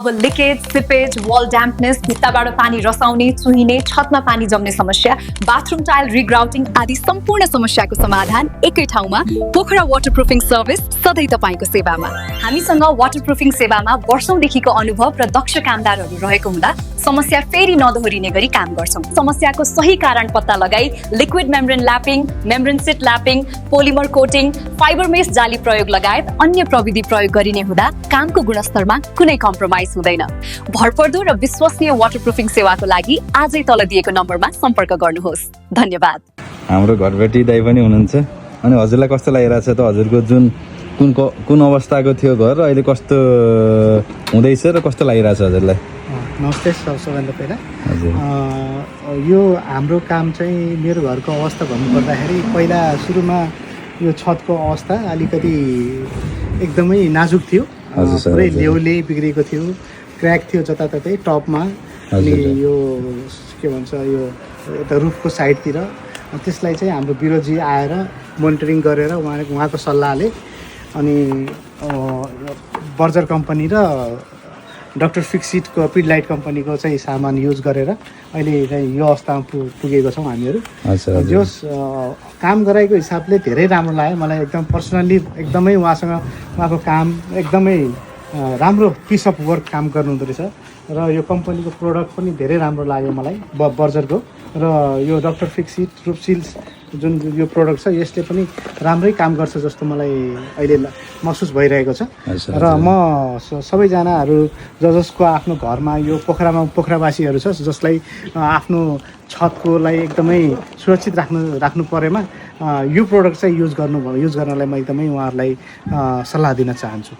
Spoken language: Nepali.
अब लिकेज, सिपेज, वल ड्याम्पनेस, भित्ताबाट पानी रसाउने, चुहिने, छतमा पानी जम्ने समस्या, बाथरुम टाइल रिग्राउटिङ आदि सम्पूर्ण समस्याको समाधान एकै ठाउँमा पोखरा वाटरप्रुफिङ सर्भिस सधैँ तपाईँको सेवामा। हामीसँग वाटरप्रुफिङ सेवामा वर्षौंदेखिको अनुभव र दक्ष कामदारहरू रहेको हुँदा समस्या फेरि नदोहोरिने गरी काम गर्छौं। समस्याको सही कारण पत्ता लगाई liquid membrane lapping, membrane sheet lapping, polymer coating, fibre mesh जाली प्रयोग लगायत अन्य प्रविधि प्रयोग गरिने हुँदा कामको गुणस्तरमा कुनै कम्प्रोमाइज हुँदैन। भरपर्दो र विश्वसनीय वाटरप्रुफिङ सेवाको लागि आजै तल दिएको नम्बरमा सम्पर्क गर्नुहोस्। धन्यवाद। हाम्रो घरबेटी दाइ पनि हुनुहुन्छ। अनि हजुरलाई कस्तो लागिरहेछ त हजुरको कुन अवस्थाको थियो घर र अहिले कस्तो हुँदैछ र कस्तो लागिरहेछ हजुरलाई? नमस्ते सबैभन्दा पहिला हजुर यो हाम्रो काम चाहिँ मेरो घरको अवस्था भन्नुपर्दाखेरि पहिला सुरुमा यो छतको अवस्था अलिकति एकदमै नाजुक थियो। पुरै लेउले बिग्रेको थियो, क्र्याक थियो जताततै टपमा। अनि यो के भन्छ यो यता रुफको साइडतिर। त्यसलाई चाहिँ हाम्रो बिरोजी आएर मोनिटरिङ गरेर उहाँको सल्लाहले अनि बर्जर कम्पनी र डक्टर फिक्सिटको पिडलाइट कम्पनीको चाहिँ सामान युज गरेर अहिले चाहिँ यो अवस्थामा पुगेको छौँ हामीहरू। जस काम गराएको हिसाबले धेरै राम्रो लाग्यो मलाई। एकदम पर्सनल्ली एकदमै उहाँको काम एकदमै राम्रो पिस अफ वर्क काम गर्नुहुँदो रहेछ र यो कम्पनीको प्रोडक्ट पनि धेरै राम्रो लाग्यो मलाई बर्जरको। र यो डक्टर फिक्सिट रुपसिल्स जुन यो प्रोडक्ट छ यसले पनि राम्रै काम गर्छ जस्तो मलाई अहिले महसुस भइरहेको छ। र म सबैजनाहरू जसको आफ्नो घरमा यो पोखरावासीहरू छ जसलाई आफ्नो छतकोलाई एकदमै सुरक्षित राख्नु परेमा यो प्रोडक्ट चाहिँ युज गर्नलाई म एकदमै उहाँहरूलाई सल्लाह दिन चाहन्छु।